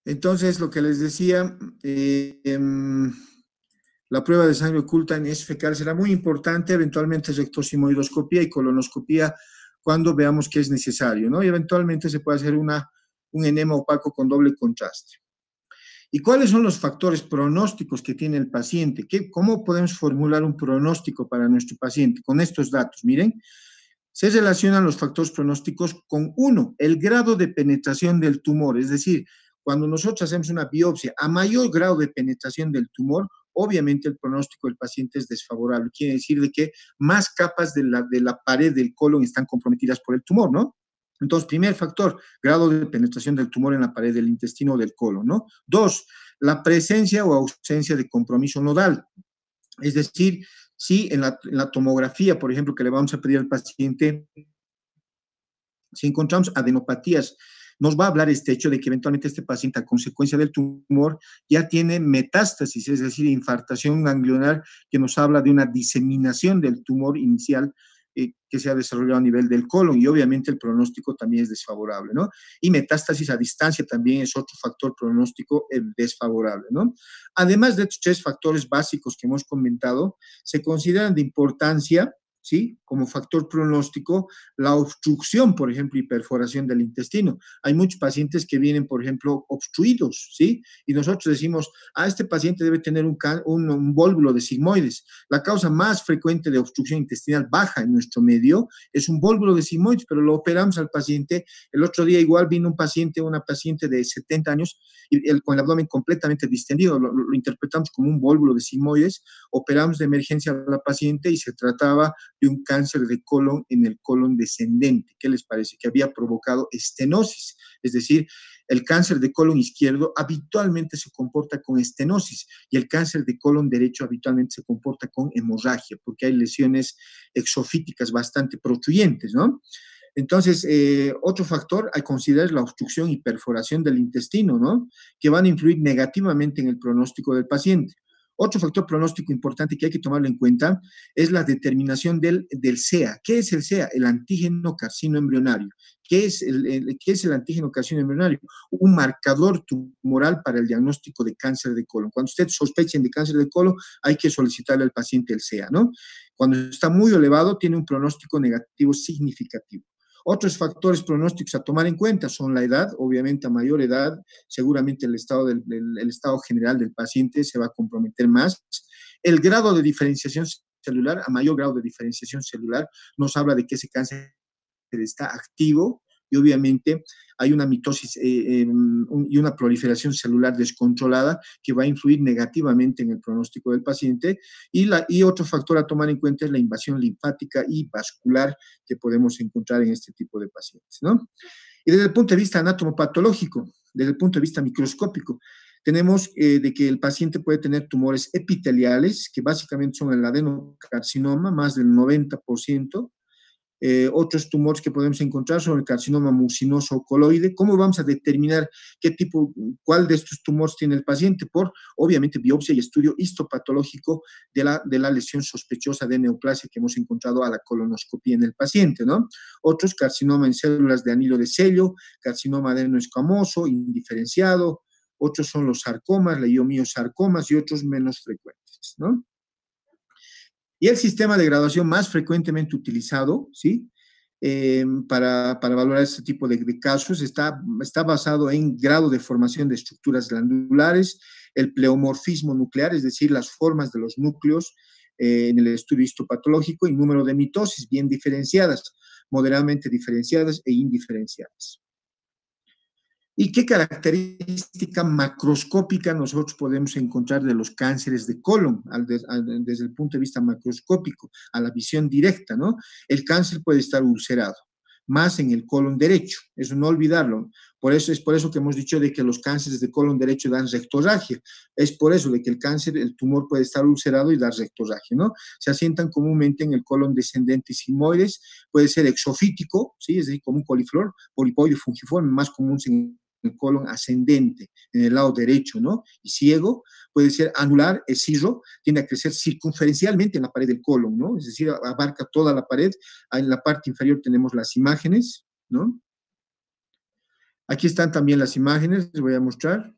Entonces, lo que les decía, la prueba de sangre oculta en heces fecal será muy importante, eventualmente rectosimoidoscopía y colonoscopía cuando veamos que es necesario, ¿no? Y eventualmente se puede hacer un enema opaco con doble contraste. ¿Y cuáles son los factores pronósticos que tiene el paciente? ¿Cómo podemos formular un pronóstico para nuestro paciente? Con estos datos, miren, se relacionan los factores pronósticos con uno, el grado de penetración del tumor, es decir, cuando nosotros hacemos una biopsia a mayor grado de penetración del tumor, obviamente el pronóstico del paciente es desfavorable. Quiere decir de que más capas de la pared del colon están comprometidas por el tumor, ¿no? Entonces, primer factor, grado de penetración del tumor en la pared del intestino o del colon, ¿no? Dos, la presencia o ausencia de compromiso nodal. Es decir, si en la tomografía, por ejemplo, que le vamos a pedir al paciente, si encontramos adenopatías, nos va a hablar este hecho de que eventualmente este paciente, a consecuencia del tumor, ya tiene metástasis, es decir, infartación ganglionar, que nos habla de una diseminación del tumor inicial que se ha desarrollado a nivel del colon, y obviamente el pronóstico también es desfavorable, ¿no? Y metástasis a distancia también es otro factor pronóstico desfavorable, ¿no? Además de estos tres factores básicos que hemos comentado, se consideran de importancia, ¿sí? Como factor pronóstico, la obstrucción, por ejemplo, y perforación del intestino. Hay muchos pacientes que vienen, por ejemplo, obstruidos, ¿sí? Y nosotros decimos, este paciente debe tener un vólvulo de sigmoides. La causa más frecuente de obstrucción intestinal baja en nuestro medio es un vólvulo de sigmoides, pero lo operamos al paciente. El otro día igual vino una paciente de 70 años con el abdomen completamente distendido. Lo interpretamos como un vólvulo de sigmoides, operamos de emergencia a la paciente y se trataba de un cáncer de colon en el colon descendente. ¿Qué les parece? Que había provocado estenosis, es decir, el cáncer de colon izquierdo habitualmente se comporta con estenosis y el cáncer de colon derecho habitualmente se comporta con hemorragia, porque hay lesiones exofíticas bastante protruyentes, ¿no? Entonces, otro factor a considerar es la obstrucción y perforación del intestino, ¿no? Que van a influir negativamente en el pronóstico del paciente. Otro factor pronóstico importante que hay que tomarlo en cuenta es la determinación del CEA. ¿Qué es el CEA? El antígeno carcino embrionario. ¿Qué es el antígeno carcino embrionario? Un marcador tumoral para el diagnóstico de cáncer de colon. Cuando ustedes sospechen de cáncer de colon, hay que solicitarle al paciente el CEA, ¿no? Cuando está muy elevado, tiene un pronóstico negativo significativo. Otros factores pronósticos a tomar en cuenta son la edad, obviamente a mayor edad, seguramente el estado general del paciente se va a comprometer más. El grado de diferenciación celular, a mayor grado de diferenciación celular, nos habla de que ese cáncer está activo y obviamente hay una mitosis y una proliferación celular descontrolada que va a influir negativamente en el pronóstico del paciente. Y otro factor a tomar en cuenta es la invasión linfática y vascular que podemos encontrar en este tipo de pacientes, ¿no? Y desde el punto de vista anatomopatológico, desde el punto de vista microscópico, tenemos de que el paciente puede tener tumores epiteliales, que básicamente son el adenocarcinoma, más del 90%. Otros tumores que podemos encontrar son el carcinoma mucinoso coloide. ¿Cómo vamos a determinar cuál de estos tumores tiene el paciente? Por, obviamente, biopsia y estudio histopatológico de la lesión sospechosa de neoplasia que hemos encontrado a la colonoscopia en el paciente, ¿no? Otros, carcinoma en células de anillo de sello, carcinoma adenoescamoso, indiferenciado. Otros son los sarcomas, leiomiosarcomas y otros menos frecuentes, ¿no? Y el sistema de graduación más frecuentemente utilizado, ¿sí? Para valorar este tipo de casos está basado en grado de formación de estructuras glandulares, el pleomorfismo nuclear, es decir, las formas de los núcleos en el estudio histopatológico, y número de mitosis bien diferenciadas, moderadamente diferenciadas e indiferenciadas. ¿Y qué característica macroscópica nosotros podemos encontrar de los cánceres de colon desde el punto de vista macroscópico, a la visión directa, ¿no? El cáncer puede estar ulcerado, más en el colon derecho, eso no olvidarlo. Es por eso que hemos dicho de que los cánceres de colon derecho dan rectorragia. Es por eso de que el tumor puede estar ulcerado y dar rectorragia, ¿no? Se asientan comúnmente en el colon descendente y sigmoides, puede ser exofítico, ¿sí? Es decir, como un coliflor, polipoide fungiforme, más común en el colon ascendente, en el lado derecho, ¿no? Y ciego, puede ser anular, escirro, tiende a crecer circunferencialmente en la pared del colon, ¿no? Es decir, abarca toda la pared. En la parte inferior tenemos las imágenes, ¿no? Aquí están también las imágenes, les voy a mostrar.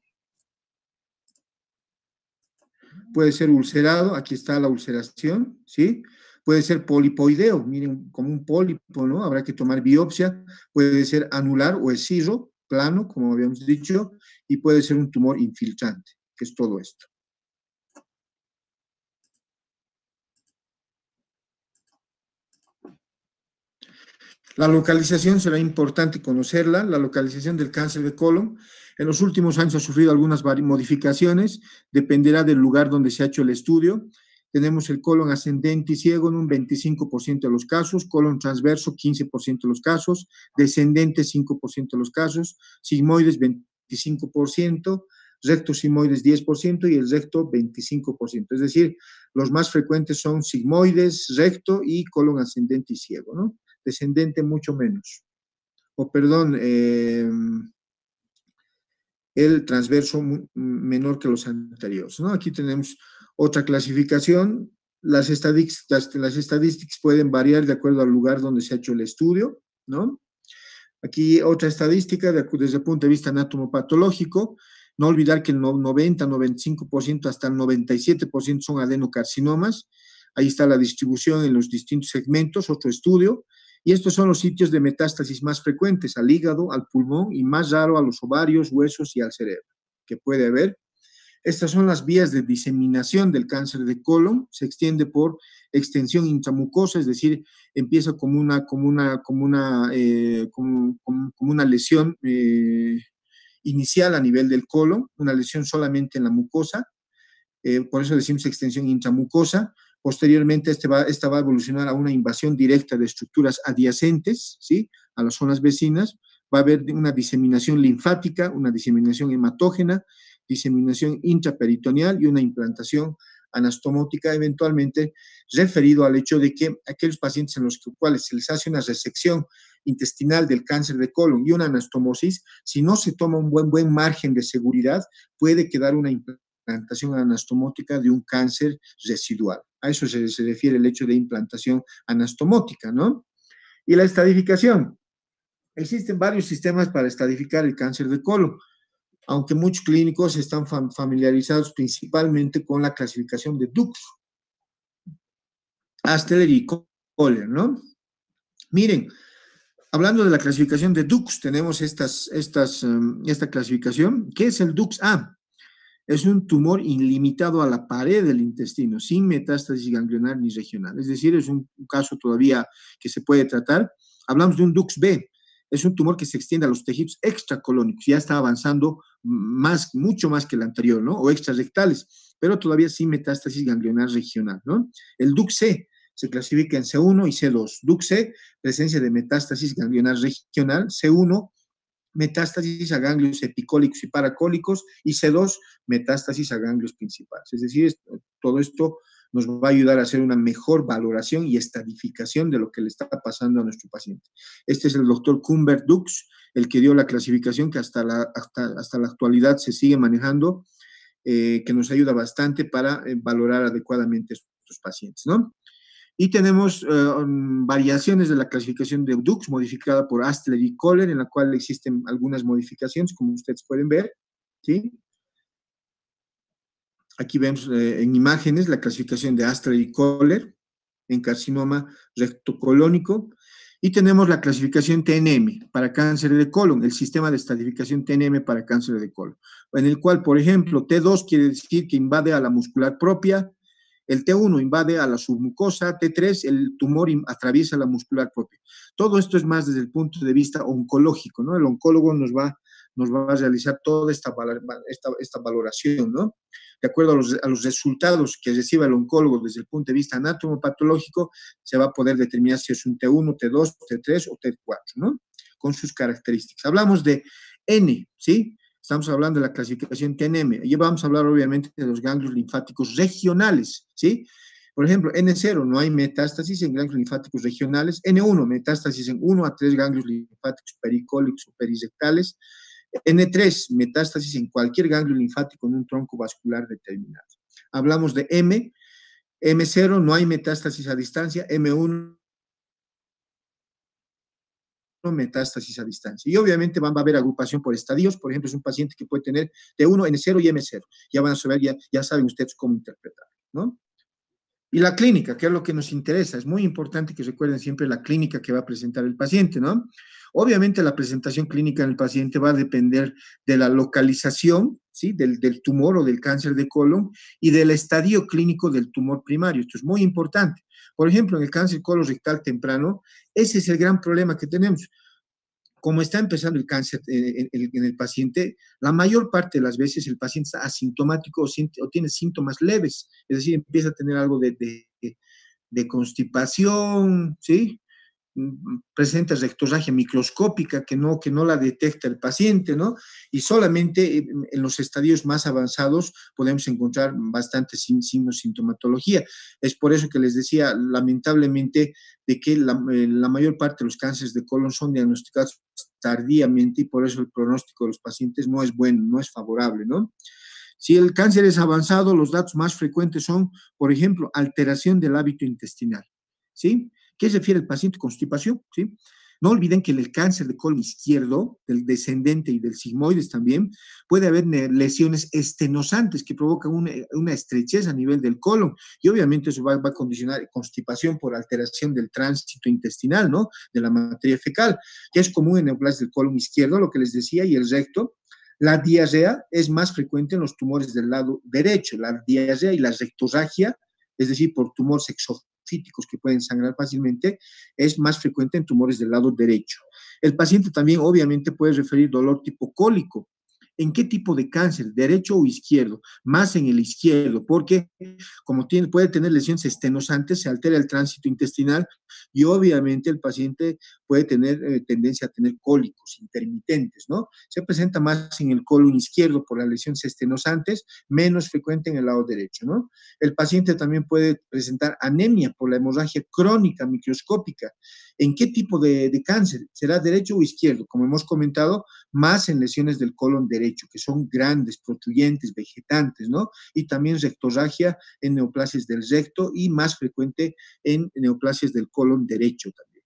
Puede ser ulcerado, aquí está la ulceración, ¿sí? Puede ser polipoideo, miren, como un pólipo, ¿no? Habrá que tomar biopsia. Puede ser anular o escirro, plano, como habíamos dicho, y puede ser un tumor infiltrante, que es todo esto. La localización será importante conocerla, la localización del cáncer de colon. En los últimos años ha sufrido algunas modificaciones, dependerá del lugar donde se ha hecho el estudio. Tenemos el colon ascendente y ciego en un 25% de los casos, colon transverso 15% de los casos, descendente 5% de los casos, sigmoides 25%, recto sigmoides 10% y el recto 25%. Es decir, los más frecuentes son sigmoides, recto y colon ascendente y ciego, ¿no? Descendente mucho menos. O perdón, el transverso menor que los anteriores, ¿no? Aquí tenemos otra clasificación. Las estadísticas pueden variar de acuerdo al lugar donde se ha hecho el estudio, ¿no? Aquí otra estadística desde el punto de vista anatomopatológico. No olvidar que el 90, 95% hasta el 97% son adenocarcinomas. Ahí está la distribución en los distintos segmentos, otro estudio. Y estos son los sitios de metástasis más frecuentes, al hígado, al pulmón y más raro a los ovarios, huesos y al cerebro, que puede haber. Estas son las vías de diseminación del cáncer de colon. Se extiende por extensión intramucosa, es decir, empieza como una lesión inicial a nivel del colon, una lesión solamente en la mucosa. Por eso decimos extensión intramucosa. Posteriormente, esta va a evolucionar a una invasión directa de estructuras adyacentes, ¿sí? A las zonas vecinas. Va a haber una diseminación linfática, una diseminación hematógena, diseminación intraperitoneal y una implantación anastomótica, eventualmente referido al hecho de que aquellos pacientes en los cuales se les hace una resección intestinal del cáncer de colon y una anastomosis, si no se toma un buen margen de seguridad, puede quedar una implantación anastomótica de un cáncer residual. A eso se refiere el hecho de implantación anastomótica, ¿no? Y la estadificación. Existen varios sistemas para estadificar el cáncer de colon, aunque muchos clínicos están familiarizados principalmente con la clasificación de Dux, Asteler y Kohler, ¿no? Miren, hablando de la clasificación de Dux, tenemos esta clasificación. ¿Qué es el Dux A? Es un tumor ilimitado a la pared del intestino, sin metástasis ganglionar ni regional. Es decir, es un caso todavía que se puede tratar. Hablamos de un Dux B. Es un tumor que se extiende a los tejidos extracolónicos. Ya está avanzando mucho más que el anterior, ¿no? O extrarrectales, pero todavía sin metástasis ganglionar regional, ¿no? El Dux C se clasifica en C1 y C2. Dux C, presencia de metástasis ganglionar regional. C1, metástasis a ganglios epicólicos y paracólicos, y C2, metástasis a ganglios principales. Es decir, todo esto nos va a ayudar a hacer una mejor valoración y estadificación de lo que le está pasando a nuestro paciente. Este es el doctor Cumbert Dux, el que dio la clasificación que hasta la actualidad se sigue manejando, que nos ayuda bastante para valorar adecuadamente estos pacientes, ¿no? Y tenemos variaciones de la clasificación de Dux modificada por Asteler y Kohler, en la cual existen algunas modificaciones, como ustedes pueden ver, ¿sí? Aquí vemos en imágenes la clasificación de Asteler y Kohler en carcinoma rectocolónico. Y tenemos la clasificación TNM para cáncer de colon, el sistema de estratificación TNM para cáncer de colon, en el cual, por ejemplo, T2 quiere decir que invade a la muscular propia, el T1 invade a la submucosa, T3 el tumor atraviesa la muscular propia. Todo esto es más desde el punto de vista oncológico, ¿no? El oncólogo nos va a realizar toda esta valoración, ¿no? De acuerdo a los resultados que reciba el oncólogo desde el punto de vista anatomopatológico, se va a poder determinar si es un T1, T2, T3 o T4, ¿no? Con sus características. Hablamos de N, ¿sí? Estamos hablando de la clasificación TNM. Y vamos a hablar, obviamente, de los ganglios linfáticos regionales, ¿sí? Por ejemplo, N0, no hay metástasis en ganglios linfáticos regionales. N1, metástasis en 1 a 3 ganglios linfáticos pericólicos o perisectales. N3, metástasis en cualquier ganglio linfático en un tronco vascular determinado. Hablamos de M0, no hay metástasis a distancia. M1, metástasis a distancia. Y obviamente va a haber agrupación por estadios. Por ejemplo, es un paciente que puede tener T1, N0 y M0. Ya van a saber, ya saben ustedes cómo interpretarlo, ¿no? Y la clínica, que es lo que nos interesa. Es muy importante que recuerden siempre la clínica que va a presentar el paciente, ¿no? Obviamente la presentación clínica en el paciente va a depender de la localización, ¿sí? Del tumor o del cáncer de colon y del estadio clínico del tumor primario. Esto es muy importante. Por ejemplo, en el cáncer colorectal temprano, ese es el gran problema que tenemos. Como está empezando el cáncer en el paciente, la mayor parte de las veces el paciente está asintomático o tiene síntomas leves, es decir, empieza a tener algo de constipación, ¿sí? Presenta rectorragia microscópica que no la detecta el paciente, ¿no? Y solamente en los estadios más avanzados podemos encontrar bastante signos, sintomatología. Es por eso que les decía, lamentablemente, de que la mayor parte de los cánceres de colon son diagnosticados tardíamente y por eso el pronóstico de los pacientes no es bueno, no es favorable, ¿no? Si el cáncer es avanzado, los datos más frecuentes son, por ejemplo, alteración del hábito intestinal, ¿sí? ¿Qué se refiere el paciente? Constipación, ¿sí? No olviden que en el cáncer de colon izquierdo, del descendente y del sigmoides también, puede haber lesiones estenosantes que provocan una estrechez a nivel del colon y obviamente eso va a condicionar constipación por alteración del tránsito intestinal, ¿no? De la materia fecal, que es común en neoplasias del colon izquierdo, lo que les decía, y el recto. La diarrea es más frecuente en los tumores del lado derecho, la diarrea y la rectorragia, es decir, por tumores exofíticos que pueden sangrar fácilmente, es más frecuente en tumores del lado derecho. El paciente también obviamente puede referir dolor tipo cólico. ¿En qué tipo de cáncer? ¿Derecho o izquierdo? Más en el izquierdo, porque como puede tener lesiones estenosantes, se altera el tránsito intestinal y obviamente el paciente puede tener tendencia a tener cólicos intermitentes, ¿no? Se presenta más en el colon izquierdo por las lesiones estenosantes, menos frecuente en el lado derecho, ¿no? El paciente también puede presentar anemia por la hemorragia crónica microscópica. ¿En qué tipo de cáncer? ¿Será derecho o izquierdo? Como hemos comentado, más en lesiones del colon derecho, que son grandes, protuyentes, vegetantes, ¿no? Y también rectorragia en neoplasias del recto y más frecuente en neoplasias del colon derecho también.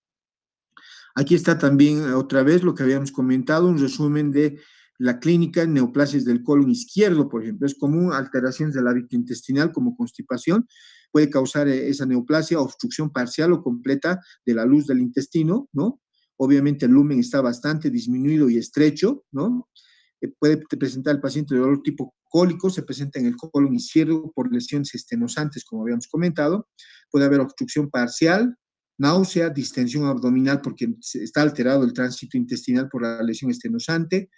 Aquí está también otra vez lo que habíamos comentado, un resumen de la clínica en neoplasias del colon izquierdo, por ejemplo. Es común alteraciones del hábito intestinal como constipación, puede causar esa neoplasia, obstrucción parcial o completa de la luz del intestino, ¿no? Obviamente el lumen está bastante disminuido y estrecho, ¿no? Puede presentar el paciente de dolor tipo cólico, se presenta en el colon izquierdo por lesiones estenosantes, como habíamos comentado. Puede haber obstrucción parcial, náusea, distensión abdominal porque está alterado el tránsito intestinal por la lesión estenosante.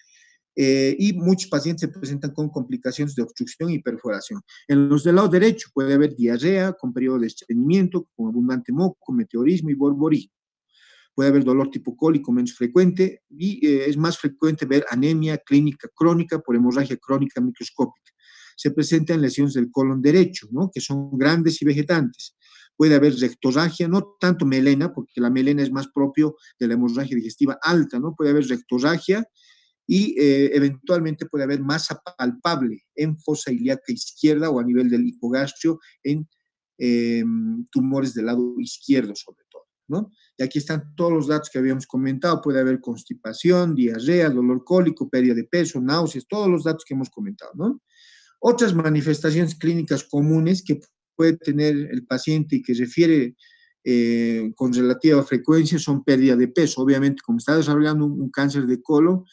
Y muchos pacientes se presentan con complicaciones de obstrucción y perforación. En los del lado derecho puede haber diarrea con periodo de estreñimiento, con abundante moco, meteorismo y borborismo. Puede haber dolor tipo cólico menos frecuente y es más frecuente ver anemia clínica crónica por hemorragia crónica microscópica. Se presenta en lesiones del colon derecho, ¿no? Que son grandes y vegetantes. Puede haber rectorragia, no tanto melena, porque la melena es más propio de la hemorragia digestiva alta, ¿no? Puede haber rectorragia y eventualmente puede haber masa palpable en fosa ilíaca izquierda o a nivel del hipogastrio en tumores del lado izquierdo sobre todo, ¿no? Y aquí están todos los datos que habíamos comentado, puede haber constipación, diarrea, dolor cólico, pérdida de peso, náuseas, todos los datos que hemos comentado, ¿no? Otras manifestaciones clínicas comunes que puede tener el paciente y que refiere con relativa frecuencia son pérdida de peso. Obviamente, como está desarrollando un cáncer de colon,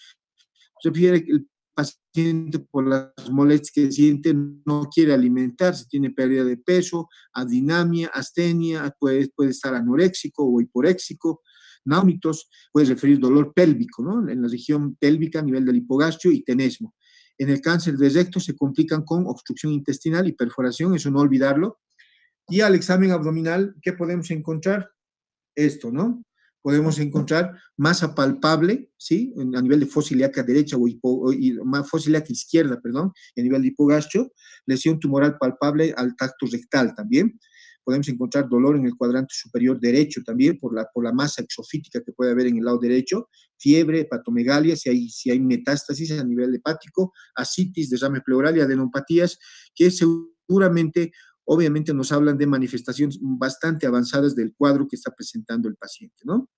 refiere que el paciente por las molestias que siente no quiere alimentarse, tiene pérdida de peso, adinamia, astenia, puede estar anoréxico o hiporéxico, náumitos, puede referir dolor pélvico, ¿no? En la región pélvica a nivel del hipogastrio y tenesmo. En el cáncer de recto se complican con obstrucción intestinal y perforación, eso no olvidarlo. Y al examen abdominal, ¿qué podemos encontrar? Esto, ¿no? Podemos encontrar masa palpable, ¿sí? A nivel de fosa ilíaca derecha fosa ilíaca izquierda, perdón, a nivel de hipogastrio, lesión tumoral palpable al tacto rectal también. Podemos encontrar dolor en el cuadrante superior derecho también por la masa exofítica que puede haber en el lado derecho, fiebre, hepatomegalia, si hay metástasis a nivel hepático, ascitis, derrame pleural y adenopatías, que seguramente obviamente nos hablan de manifestaciones bastante avanzadas del cuadro que está presentando el paciente, ¿no?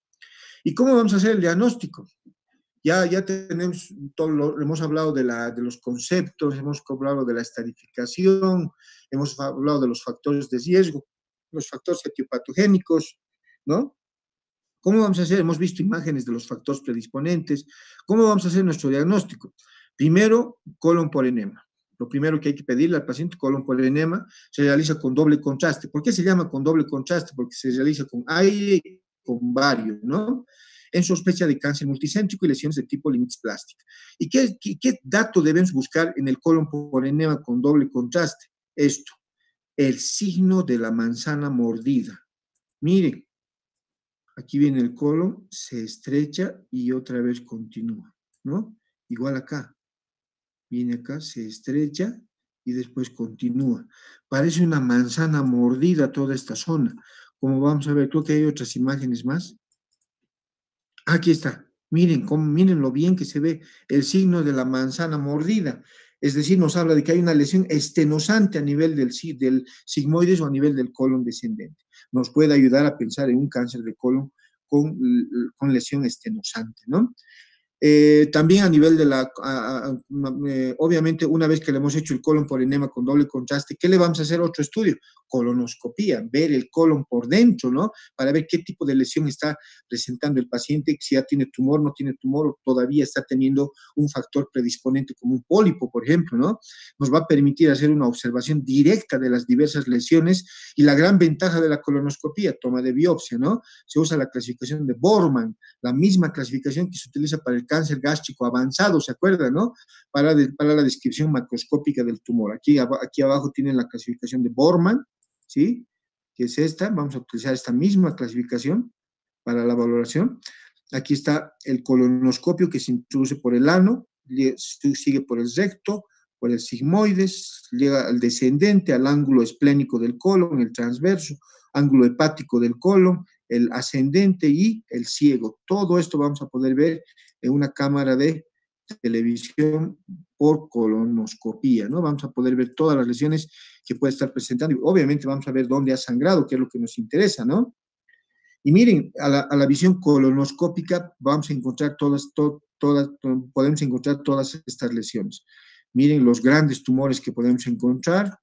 ¿Y cómo vamos a hacer el diagnóstico? Ya tenemos todo hemos hablado de los conceptos, hemos hablado de la estadificación, hemos hablado de los factores de riesgo, los factores etiopatogénicos, ¿no? ¿Cómo vamos a hacer? Hemos visto imágenes de los factores predisponentes. ¿Cómo vamos a hacer nuestro diagnóstico? Primero, colon por enema. Lo primero que hay que pedirle al paciente, colon por enema, se realiza con doble contraste. ¿Por qué se llama con doble contraste? Porque se realiza con aire y con bario, ¿no? En sospecha de cáncer multicéntrico y lesiones de tipo límites plástica. ¿Y qué dato debemos buscar en el colon por enema con doble contraste? Esto, el signo de la manzana mordida. Miren, aquí viene el colon, se estrecha y otra vez continúa, ¿no? Igual acá, viene acá, se estrecha y después continúa. Parece una manzana mordida toda esta zona. Como vamos a ver, creo que hay otras imágenes más. Aquí está. Miren lo bien que se ve el signo de la manzana mordida. Es decir, nos habla de que hay una lesión estenosante a nivel del sigmoides o a nivel del colon descendente. Nos puede ayudar a pensar en un cáncer de colon con lesión estenosante, ¿no? También a nivel de obviamente una vez que le hemos hecho el colon por enema con doble contraste, ¿qué le vamos a hacer? Otro estudio, colonoscopía, ver el colon por dentro, ¿no? Para ver qué tipo de lesión está presentando el paciente, si ya tiene tumor, no tiene tumor, o todavía está teniendo un factor predisponente como un pólipo, por ejemplo, ¿no? Nos va a permitir hacer una observación directa de las diversas lesiones y la gran ventaja de la colonoscopía, toma de biopsia, ¿no? Se usa la clasificación de Borman, la misma clasificación que se utiliza para el cáncer gástrico avanzado, ¿se acuerdan, no? Para la descripción macroscópica del tumor. Aquí abajo tienen la clasificación de Borman, ¿sí? Que es esta, vamos a utilizar esta misma clasificación para la valoración. Aquí está el colonoscopio que se introduce por el ano, sigue por el recto, por el sigmoides, llega al descendente, al ángulo esplénico del colon, el transverso, ángulo hepático del colon, el ascendente y el ciego. Todo esto vamos a poder ver en una cámara de televisión por colonoscopía, ¿no? Vamos a poder ver todas las lesiones que puede estar presentando y obviamente vamos a ver dónde ha sangrado, que es lo que nos interesa, ¿no? Y miren, a la visión colonoscópica vamos a encontrar podemos encontrar todas estas lesiones. Miren los grandes tumores que podemos encontrar.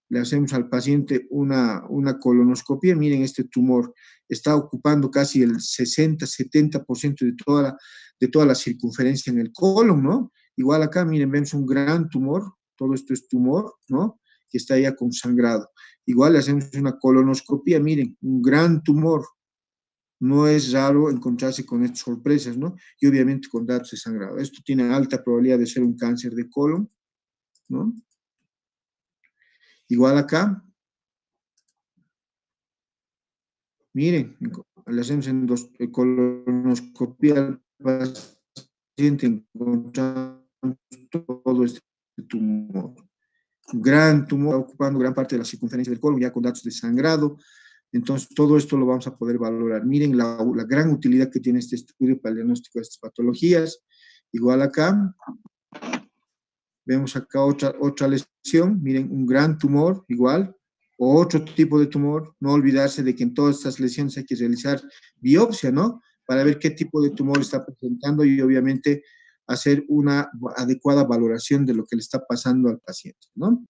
Le hacemos al paciente una colonoscopia, miren este tumor, está ocupando casi el 60-70% de toda la circunferencia en el colon, ¿no? Igual acá, miren, vemos un gran tumor, todo esto es tumor, ¿no? Que está ya consangrado. Igual le hacemos una colonoscopia, miren, un gran tumor. No es raro encontrarse con estas sorpresas, ¿no? Y obviamente con datos de sangrado. Esto tiene alta probabilidad de ser un cáncer de colon, ¿no? Igual acá, miren, le hacemos colonoscopia al paciente, encontramos todo este tumor. Un gran tumor ocupando gran parte de la circunferencia del colon, ya con datos de sangrado. Entonces, todo esto lo vamos a poder valorar. Miren la gran utilidad que tiene este estudio para el diagnóstico de estas patologías. Igual acá, vemos acá otra lesión. Miren, un gran tumor, igual. O otro tipo de tumor. No olvidarse de que en todas estas lesiones hay que realizar biopsia, ¿no? Para ver qué tipo de tumor está presentando y obviamente hacer una adecuada valoración de lo que le está pasando al paciente, ¿no?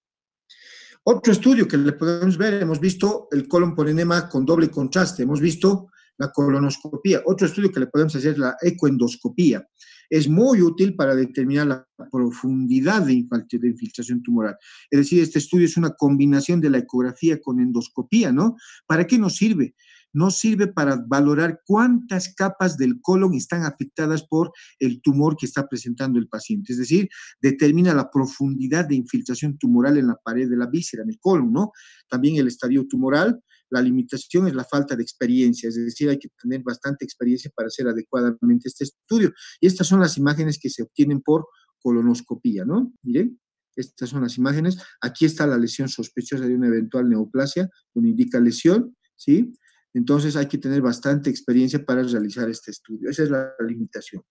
Otro estudio que le podemos ver, hemos visto el colon por enema con doble contraste, hemos visto la colonoscopía. Otro estudio que le podemos hacer es la ecoendoscopía. Es muy útil para determinar la profundidad de infiltración tumoral. Es decir, este estudio es una combinación de la ecografía con endoscopía, ¿no? ¿Para qué nos sirve? Nos sirve para valorar cuántas capas del colon están afectadas por el tumor que está presentando el paciente. Es decir, determina la profundidad de infiltración tumoral en la pared de la víscera, en el colon, ¿no? También el estadio tumoral. La limitación es la falta de experiencia, es decir, hay que tener bastante experiencia para hacer adecuadamente este estudio. Y estas son las imágenes que se obtienen por colonoscopía, ¿no? Miren, estas son las imágenes. Aquí está la lesión sospechosa de una eventual neoplasia, donde indica lesión, ¿sí? Entonces hay que tener bastante experiencia para realizar este estudio. Esa es la limitación.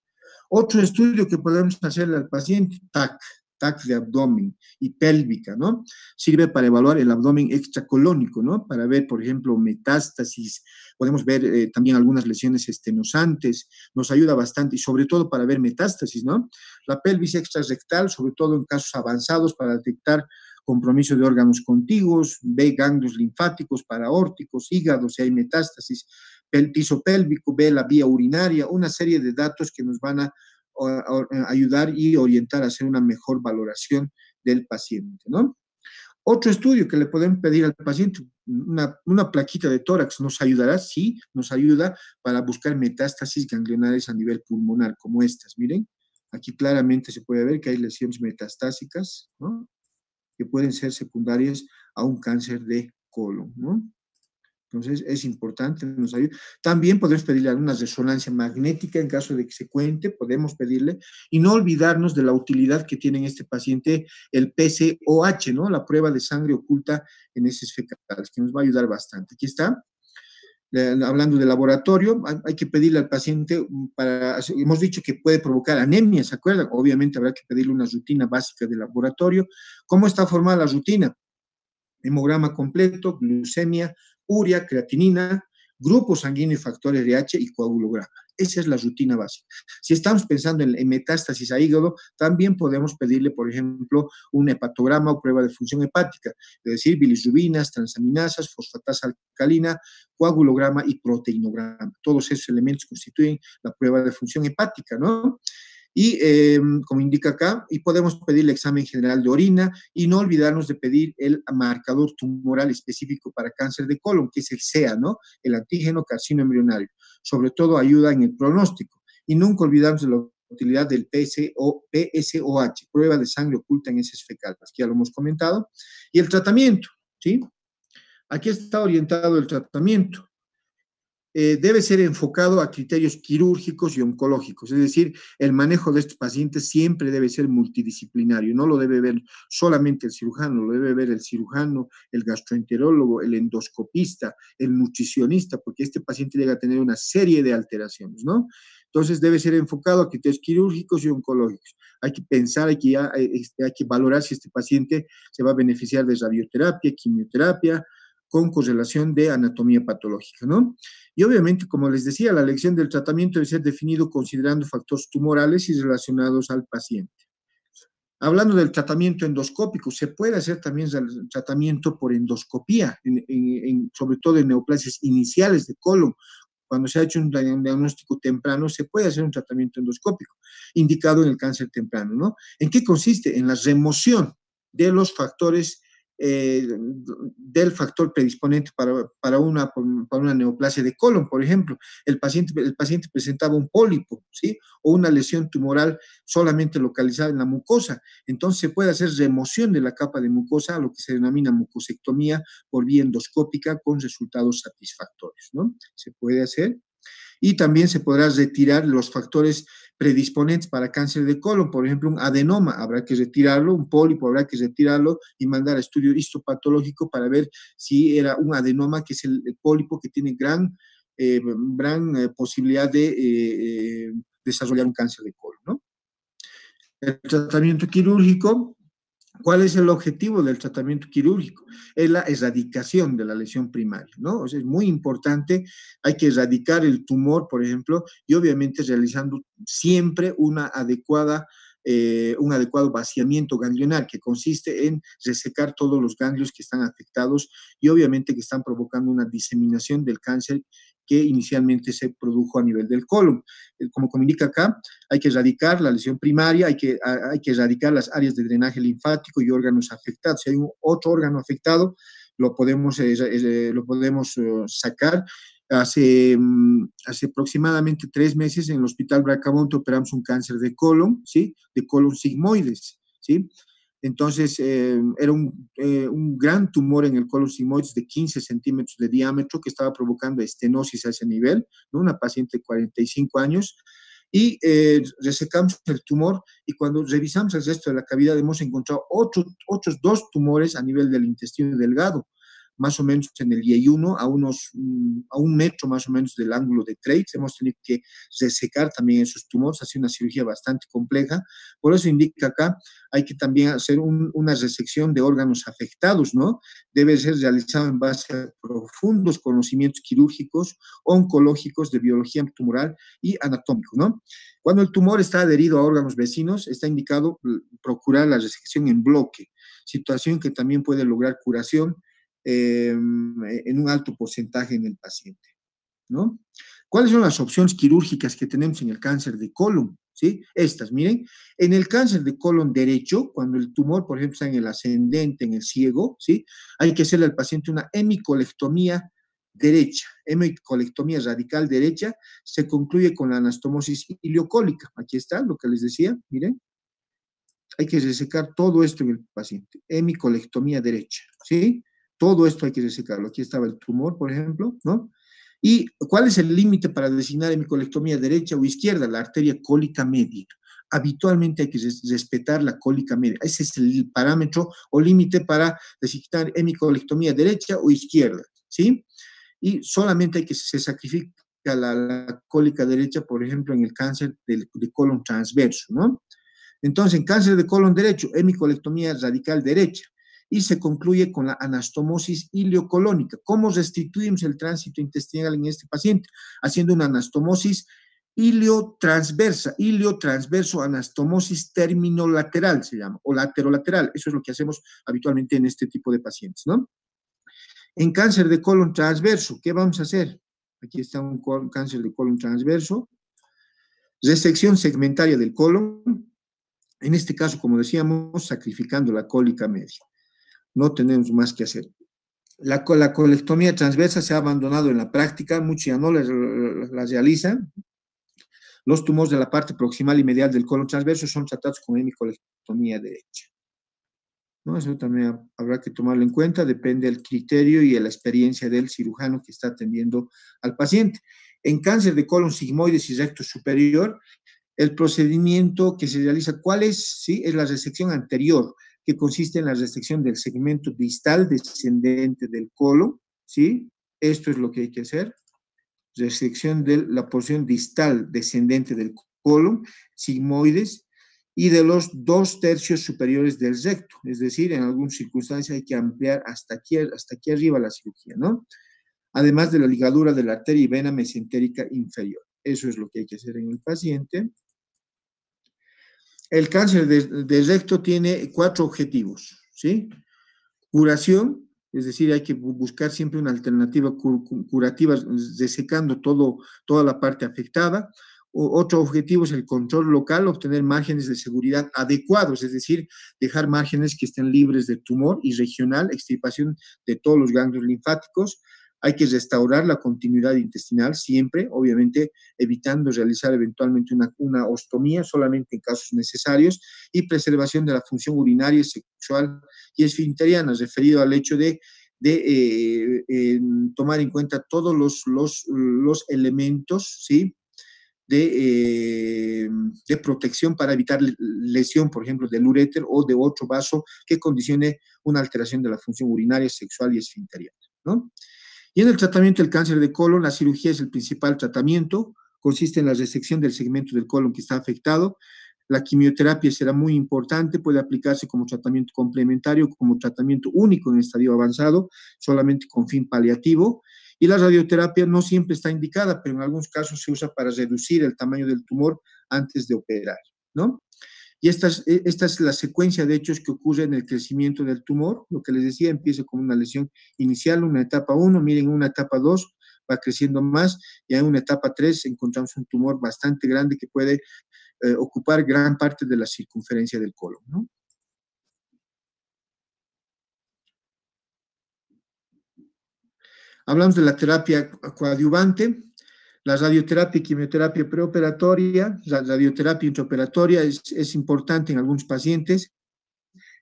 Otro estudio que podemos hacerle al paciente, TAC. TAC de abdomen y pélvica, ¿no? Sirve para evaluar el abdomen extracolónico, ¿no? Para ver, por ejemplo, metástasis, podemos ver también algunas lesiones estenosantes, nos ayuda bastante y sobre todo para ver metástasis, ¿no? La pelvis extrarrectal, sobre todo en casos avanzados para detectar compromiso de órganos contiguos, ve ganglios linfáticos, paraórticos, hígado, si hay metástasis, el piso pélvico, ve la vía urinaria, una serie de datos que nos van a ayudar y orientar a hacer una mejor valoración del paciente, ¿no? Otro estudio que le podemos pedir al paciente, una plaquita de tórax, ¿nos ayudará? Sí, nos ayuda para buscar metástasis ganglionares a nivel pulmonar, como estas, miren. Aquí claramente se puede ver que hay lesiones metastásicas, ¿no? Que pueden ser secundarias a un cáncer de colon, ¿no? Entonces, es importante, nos ayuda. También podemos pedirle alguna resonancia magnética en caso de que se cuente, podemos pedirle, y no olvidarnos de la utilidad que tiene en este paciente el PCOH, ¿no? La prueba de sangre oculta en heces fecales, que nos va a ayudar bastante. Aquí está. Hablando de laboratorio, hay que pedirle al paciente hemos dicho que puede provocar anemia, ¿se acuerdan? Obviamente habrá que pedirle una rutina básica de laboratorio. ¿Cómo está formada la rutina? Hemograma completo, glucemia, urea, creatinina, grupo sanguíneo y factor RH y coagulograma. Esa es la rutina básica. Si estamos pensando en metástasis a hígado, también podemos pedirle, por ejemplo, un hepatograma o prueba de función hepática, es decir, bilirrubinas, transaminasas, fosfatasa alcalina, coagulograma y proteinograma. Todos esos elementos constituyen la prueba de función hepática, ¿no? Y como indica acá, y podemos pedir el examen general de orina y no olvidarnos de pedir el marcador tumoral específico para cáncer de colon, que es el CEA, ¿no? El antígeno carcino embrionario. Sobre todo ayuda en el pronóstico. Y nunca olvidarnos de la utilidad del PSOH, prueba de sangre oculta en heces fecales, que ya lo hemos comentado. Y el tratamiento, ¿sí? Aquí está orientado el tratamiento. Debe ser enfocado a criterios quirúrgicos y oncológicos, es decir, el manejo de estos pacientes siempre debe ser multidisciplinario, no lo debe ver solamente el cirujano, lo debe ver el cirujano, el gastroenterólogo, el endoscopista, el nutricionista, porque este paciente llega a tener una serie de alteraciones, ¿no? Entonces debe ser enfocado a criterios quirúrgicos y oncológicos. Hay que pensar, hay que valorar si este paciente se va a beneficiar de radioterapia, quimioterapia, con correlación de anatomía patológica, ¿no? Y obviamente, como les decía, la elección del tratamiento debe ser definido considerando factores tumorales y relacionados al paciente. Hablando del tratamiento endoscópico, se puede hacer también el tratamiento por endoscopía, sobre todo en neoplasias iniciales de colon. Cuando se ha hecho un diagnóstico temprano, se puede hacer un tratamiento endoscópico, indicado en el cáncer temprano, ¿no? ¿En qué consiste? En la remoción de los factores del factor predisponente para una neoplasia de colon, por ejemplo. El paciente presentaba un pólipo, ¿sí? O una lesión tumoral solamente localizada en la mucosa. Entonces se puede hacer remoción de la capa de mucosa, lo que se denomina mucosectomía por vía endoscópica con resultados satisfactorios, ¿no? Se puede hacer. Y también se podrá retirar los factores predisponentes para cáncer de colon, por ejemplo, un adenoma, habrá que retirarlo, un pólipo, habrá que retirarlo y mandar a estudio histopatológico para ver si era un adenoma, que es el pólipo que tiene gran posibilidad de desarrollar un cáncer de colon, ¿no? El tratamiento quirúrgico. ¿Cuál es el objetivo del tratamiento quirúrgico? Es la erradicación de la lesión primaria, ¿no? O sea, es muy importante, hay que erradicar el tumor, por ejemplo, y obviamente realizando siempre un adecuado vaciamiento ganglionar, que consiste en resecar todos los ganglios que están afectados y obviamente que están provocando una diseminación del cáncer que inicialmente se produjo a nivel del colon. Como indica acá, hay que erradicar la lesión primaria, hay que erradicar las áreas de drenaje linfático y órganos afectados. Si hay otro órgano afectado, lo podemos sacar. Hace aproximadamente 3 meses en el Hospital Bracamonte operamos un cáncer de colon, ¿sí? De colon sigmoides, ¿sí? Entonces, era un gran tumor en el colon sigmoides de 15 centímetros de diámetro que estaba provocando estenosis a ese nivel, ¿no? Una paciente de 45 años. Y resecamos el tumor y cuando revisamos el resto de la cavidad hemos encontrado otros 2 tumores a nivel del intestino delgado, más o menos en el Y1, a un metro más o menos del ángulo de Treitz. Hemos tenido que resecar también esos tumores, ha sido una cirugía bastante compleja. Por eso indica acá, hay que también hacer una resección de órganos afectados, ¿no? Debe ser realizado en base a profundos conocimientos quirúrgicos, oncológicos, de biología tumoral y anatómico, ¿no? Cuando el tumor está adherido a órganos vecinos, está indicado procurar la resección en bloque, situación que también puede lograr curación en un alto porcentaje en el paciente, ¿no? ¿Cuáles son las opciones quirúrgicas que tenemos en el cáncer de colon? ¿Sí? Estas, miren, en el cáncer de colon derecho, cuando el tumor, por ejemplo, está en el ascendente, en el ciego, ¿sí? Hay que hacerle al paciente una hemicolectomía derecha, hemicolectomía radical derecha, se concluye con la anastomosis ileocólica. Aquí está lo que les decía, miren, hay que resecar todo esto en el paciente, hemicolectomía derecha, ¿sí? Todo esto hay que resecarlo. Aquí estaba el tumor, por ejemplo, ¿no? ¿Y cuál es el límite para designar hemicolectomía derecha o izquierda? La arteria cólica media. Habitualmente hay que respetar la cólica media. Ese es el parámetro o límite para designar hemicolectomía derecha o izquierda, ¿sí? Y solamente hay que se sacrifica la cólica derecha, por ejemplo, en el cáncer de colon transverso, ¿no? Entonces, en cáncer de colon derecho, hemicolectomía radical derecha, y se concluye con la anastomosis ileocolónica. ¿Cómo restituimos el tránsito intestinal en este paciente? Haciendo una anastomosis iliotransverso anastomosis terminolateral se llama, o laterolateral. Eso es lo que hacemos habitualmente en este tipo de pacientes, ¿no? En cáncer de colon transverso, ¿qué vamos a hacer? Aquí está un cáncer de colon transverso. Resección segmentaria del colon. En este caso, como decíamos, sacrificando la cólica media. No tenemos más que hacer. La colectomía transversa se ha abandonado en la práctica, muchos ya no la realizan. Los tumores de la parte proximal y medial del colon transverso son tratados con hemicolectomía derecha, ¿no? Eso también habrá que tomarlo en cuenta, depende del criterio y de la experiencia del cirujano que está atendiendo al paciente. En cáncer de colon sigmoides y recto superior, el procedimiento que se realiza, ¿cuál es? ¿Sí? Es la resección anterior, que consiste en la resección del segmento distal descendente del colon, ¿sí? Esto es lo que hay que hacer, resección de la porción distal descendente del colon, sigmoides, y de los 2/3 superiores del recto, es decir, en algunas circunstancias hay que ampliar hasta aquí arriba la cirugía, ¿no? Además de la ligadura de la arteria y vena mesentérica inferior. Eso es lo que hay que hacer en el paciente. El cáncer de recto tiene 4 objetivos, ¿sí? Curación, es decir, hay que buscar siempre una alternativa curativa, desecando toda la parte afectada. Otro objetivo es el control local, obtener márgenes de seguridad adecuados, es decir, dejar márgenes que estén libres de tumor, y regional, extirpación de todos los ganglios linfáticos. Hay que restaurar la continuidad intestinal siempre, obviamente evitando realizar eventualmente una ostomía solamente en casos necesarios, y preservación de la función urinaria, sexual y esfinteriana, referido al hecho de tomar en cuenta todos los elementos, ¿sí? De protección para evitar lesión, por ejemplo, del uréter o de otro vaso que condicione una alteración de la función urinaria, sexual y esfinteriana, ¿no? Y en el tratamiento del cáncer de colon, la cirugía es el principal tratamiento, consiste en la resección del segmento del colon que está afectado. La quimioterapia será muy importante, puede aplicarse como tratamiento complementario, como tratamiento único en estadio avanzado, solamente con fin paliativo. Y la radioterapia no siempre está indicada, pero en algunos casos se usa para reducir el tamaño del tumor antes de operar, ¿no? Y esta es la secuencia de hechos que ocurre en el crecimiento del tumor. Lo que les decía, empieza con una lesión inicial, una etapa 1, miren, una etapa 2 va creciendo más, y en una etapa 3 encontramos un tumor bastante grande que puede ocupar gran parte de la circunferencia del colon, ¿no? Hablamos de la terapia coadyuvante, la radioterapia y quimioterapia preoperatoria. La radioterapia intraoperatoria es importante en algunos pacientes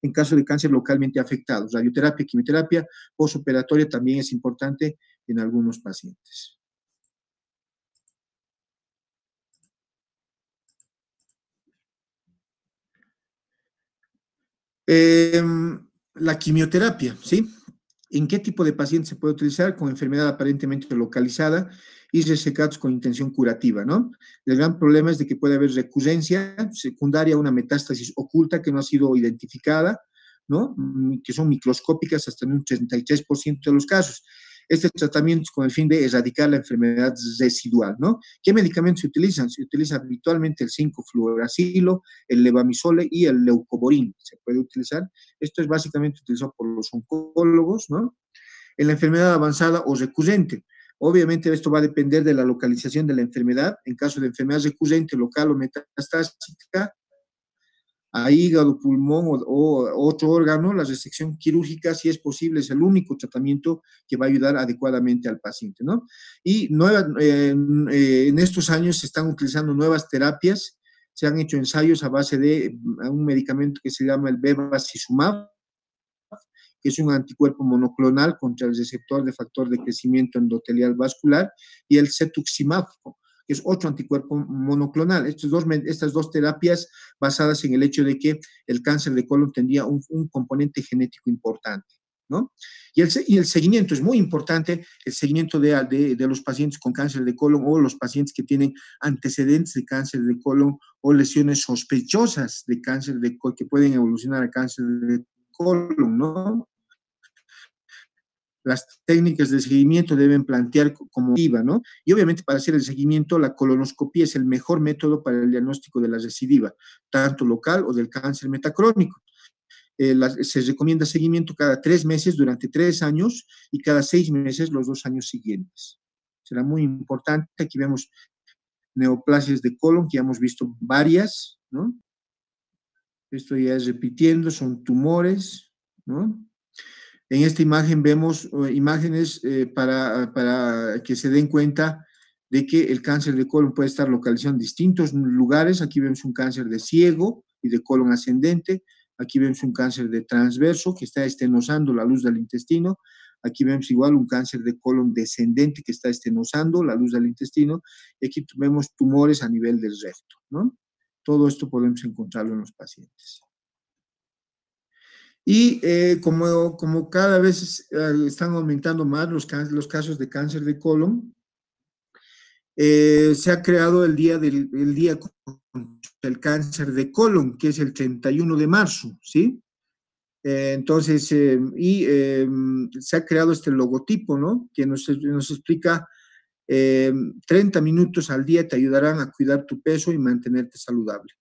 en caso de cáncer localmente afectados. Radioterapia, quimioterapia postoperatoria también es importante en algunos pacientes. La quimioterapia, ¿sí? ¿En qué tipo de pacientes se puede utilizar? Con enfermedad aparentemente localizada y resecados con intención curativa, ¿no? El gran problema es de que puede haber recurrencia secundaria a una metástasis oculta que no ha sido identificada, ¿no? Que son microscópicas hasta en un 33% de los casos. Este tratamiento es con el fin de erradicar la enfermedad residual, ¿no? ¿Qué medicamentos se utilizan? Se utiliza habitualmente el 5-fluoracilo, el levamisole y el leucovorin. Se puede utilizar. Esto es básicamente utilizado por los oncólogos, ¿no? En la enfermedad avanzada o recurrente. Obviamente esto va a depender de la localización de la enfermedad. En caso de enfermedad recurrente, local o metastásica, a hígado, pulmón o otro órgano, la resección quirúrgica, si es posible, es el único tratamiento que va a ayudar adecuadamente al paciente, ¿no? Y en estos años se están utilizando nuevas terapias, se han hecho ensayos a base de un medicamento que se llama el bevacizumab, que es un anticuerpo monoclonal contra el receptor de factor de crecimiento endotelial vascular, y el cetuximab, que es otro anticuerpo monoclonal. Estas dos terapias basadas en el hecho de que el cáncer de colon tendría un componente genético importante, ¿no? Y el seguimiento es muy importante, el seguimiento de los pacientes con cáncer de colon o los pacientes que tienen antecedentes de cáncer de colon o lesiones sospechosas de cáncer de colon que pueden evolucionar a cáncer de colon, ¿no? Las técnicas de seguimiento deben plantear como IVA, ¿no? Y obviamente para hacer el seguimiento, la colonoscopía es el mejor método para el diagnóstico de la recidiva, tanto local o del cáncer metacrónico. Se recomienda seguimiento cada 3 meses durante 3 años y cada 6 meses los 2 años siguientes. Será muy importante. Aquí vemos neoplasias de colon, que ya hemos visto varias, ¿no? Esto ya es repitiendo, son tumores, ¿no? En esta imagen vemos imágenes para que se den cuenta de que el cáncer de colon puede estar localizado en distintos lugares. Aquí vemos un cáncer de ciego y de colon ascendente. Aquí vemos un cáncer de transverso que está estenosando la luz del intestino. Aquí vemos igual un cáncer de colon descendente que está estenosando la luz del intestino. Y aquí vemos tumores a nivel del recto, ¿no? Todo esto podemos encontrarlo en los pacientes. Y como cada vez están aumentando más los casos de cáncer de colon, se ha creado el día contra el cáncer de colon, que es el 31 de marzo, ¿sí? Entonces, se ha creado este logotipo, ¿no? Que nos explica 30 minutos al día te ayudarán a cuidar tu peso y mantenerte saludable.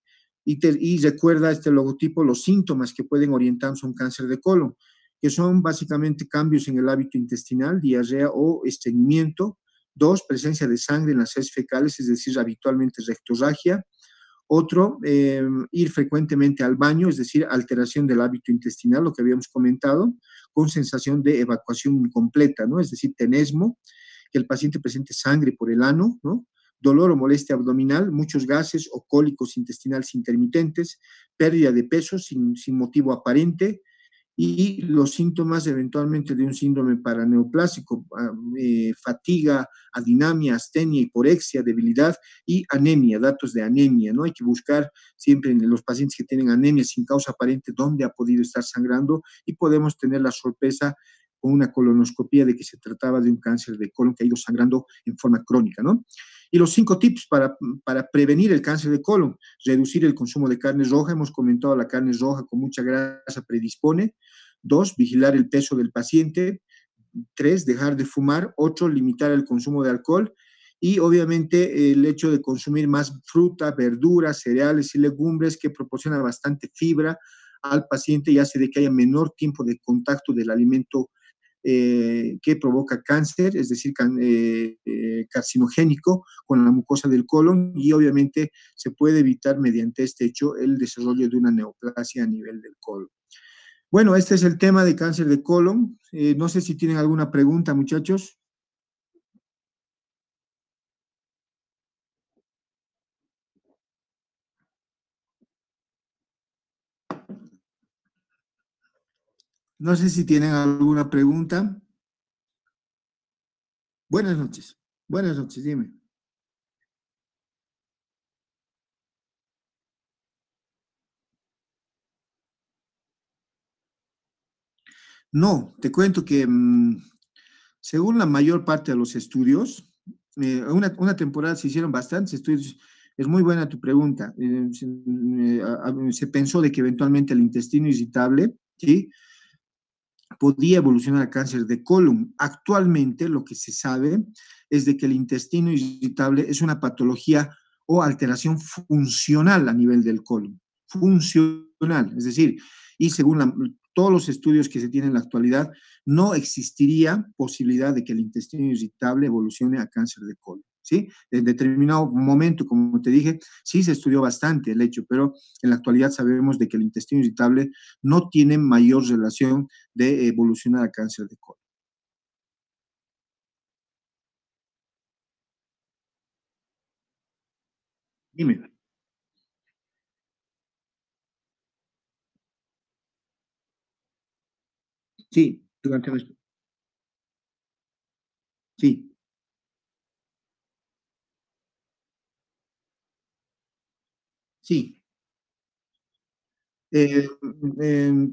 Y recuerda este logotipo los síntomas que pueden orientarnos a un cáncer de colon, que son básicamente cambios en el hábito intestinal, diarrea o estreñimiento. 2, presencia de sangre en las heces fecales, es decir, habitualmente rectorragia. Otro, ir frecuentemente al baño, es decir, alteración del hábito intestinal, lo que habíamos comentado, con sensación de evacuación incompleta, ¿no? Es decir, tenesmo, que el paciente presente sangre por el ano, ¿no? Dolor o molestia abdominal, muchos gases o cólicos intestinales intermitentes, pérdida de peso sin motivo aparente, y los síntomas eventualmente de un síndrome paraneoplásico, fatiga, adinamia, astenia, hiporexia, debilidad y anemia, datos de anemia, ¿no? Hay que buscar siempre en los pacientes que tienen anemia sin causa aparente dónde ha podido estar sangrando y podemos tener la sorpresa con una colonoscopía de que se trataba de un cáncer de colon que ha ido sangrando en forma crónica, ¿no? Y los 5 tips para prevenir el cáncer de colon: reducir el consumo de carne roja, hemos comentado la carne roja con mucha grasa predispone. 2, vigilar el peso del paciente. 3, dejar de fumar. 8, limitar el consumo de alcohol. Y obviamente el hecho de consumir más fruta, verduras, cereales y legumbres, que proporciona bastante fibra al paciente y hace de que haya menor tiempo de contacto del alimento que provoca cáncer, es decir, carcinogénico con la mucosa del colon, y obviamente se puede evitar mediante este hecho el desarrollo de una neoplasia a nivel del colon. Bueno, este es el tema de cáncer de colon. No sé si tienen alguna pregunta, muchachos. No sé si tienen alguna pregunta. Buenas noches. Buenas noches, dime. No, te cuento que según la mayor parte de los estudios, una temporada se hicieron bastantes estudios. Es muy buena tu pregunta. Se pensó de que eventualmente el intestino irritable, ¿sí?, podía evolucionar a cáncer de colon. Actualmente lo que se sabe es de que el intestino irritable es una patología o alteración funcional a nivel del colon. Funcional, es decir, y según todos los estudios que se tienen en la actualidad, no existiría posibilidad de que el intestino irritable evolucione a cáncer de colon. ¿Sí? En determinado momento, como te dije, sí se estudió bastante el hecho, pero en la actualidad sabemos de que el intestino irritable no tiene mayor relación de evolucionar a cáncer de colon. Dime. Sí, durante nuestro. Sí, sí. Eh,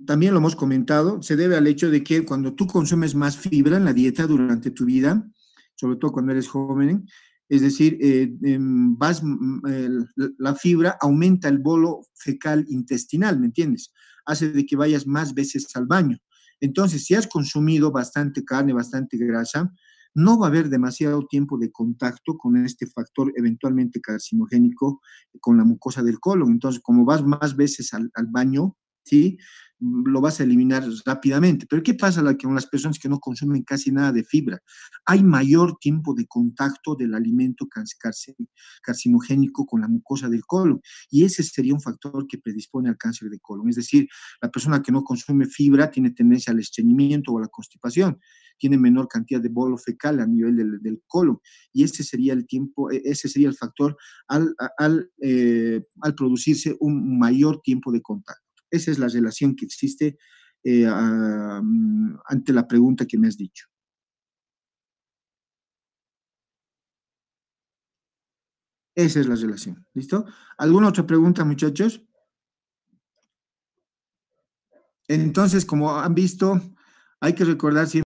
También lo hemos comentado, se debe al hecho de que cuando tú consumes más fibra en la dieta durante tu vida, sobre todo cuando eres joven, es decir, la fibra aumenta el bolo fecal intestinal, ¿me entiendes? Hace de que vayas más veces al baño. Entonces, si has consumido bastante carne, bastante grasa, no va a haber demasiado tiempo de contacto con este factor eventualmente carcinogénico con la mucosa del colon. Entonces, como vas más veces al baño, ¿sí?, lo vas a eliminar rápidamente. Pero ¿qué pasa con las personas que no consumen casi nada de fibra? Hay mayor tiempo de contacto del alimento carcinogénico con la mucosa del colon y ese sería un factor que predispone al cáncer de colon. Es decir, la persona que no consume fibra tiene tendencia al estreñimiento o a la constipación, tiene menor cantidad de bolo fecal a nivel del colon y ese sería el tiempo, ese sería el factor al producirse un mayor tiempo de contacto. Esa es la relación que existe ante la pregunta que me has dicho. Esa es la relación. ¿Listo? ¿Alguna otra pregunta, muchachos? Entonces, como han visto, hay que recordar siempre